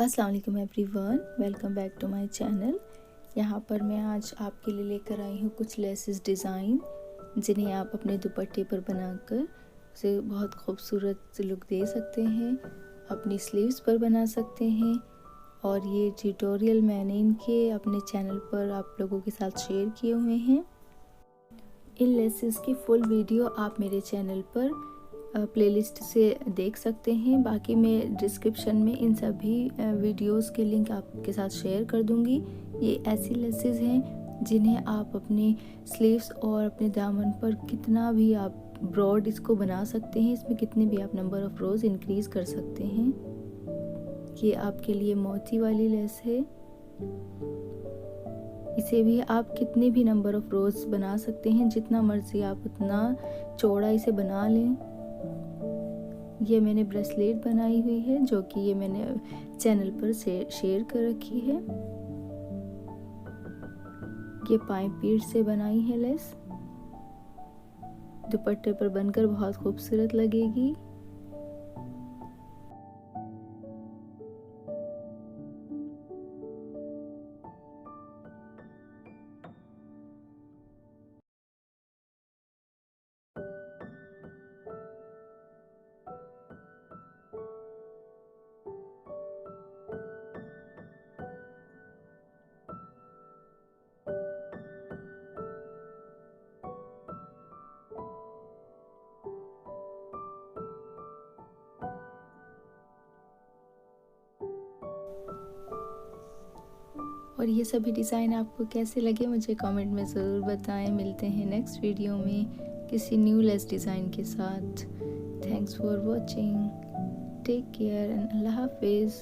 अस्सलाम वालेकुम everyone, welcome back to my channel. यहाँ पर मैं आज आपके लिए लेकर आई हूँ कुछ लेसेस डिज़ाइन, जिन्हें आप अपने दुपट्टे पर बनाकर उसे बहुत खूबसूरत लुक दे सकते हैं, अपनी स्लीव्स पर बना सकते हैं। और ये ट्यूटोरियल मैंने इनके अपने चैनल पर आप लोगों के साथ शेयर किए हुए हैं। इन लेसेस की फुल वीडियो आप मेरे चैनल पर प्लेलिस्ट से देख सकते हैं। बाकी मैं डिस्क्रिप्शन में इन सभी वीडियोस के लिंक आपके साथ शेयर कर दूंगी। ये ऐसी लेसेस हैं जिन्हें आप अपने स्लीव्स और अपने दामन पर कितना भी आप ब्रॉड इसको बना सकते हैं। इसमें कितने भी आप नंबर ऑफ रोज इंक्रीज कर सकते हैं। ये आपके लिए मोती वाली लेस है। इसे भी आप कितने भी नंबर ऑफ रोज बना सकते हैं, जितना मर्जी आप उतना चौड़ा इसे बना लें। ये मैंने ब्रेसलेट बनाई हुई है, जो कि ये मैंने चैनल पर शेयर कर रखी है। ये पाइप बीड से बनाई है लेस, दुपट्टे पर बनकर बहुत खूबसूरत लगेगी। और ये सभी डिज़ाइन आपको कैसे लगे मुझे कमेंट में ज़रूर बताएं। मिलते हैं नेक्स्ट वीडियो में किसी न्यू लेस डिज़ाइन के साथ। Thanks for watching, take care and अल्लाह हाफिज़।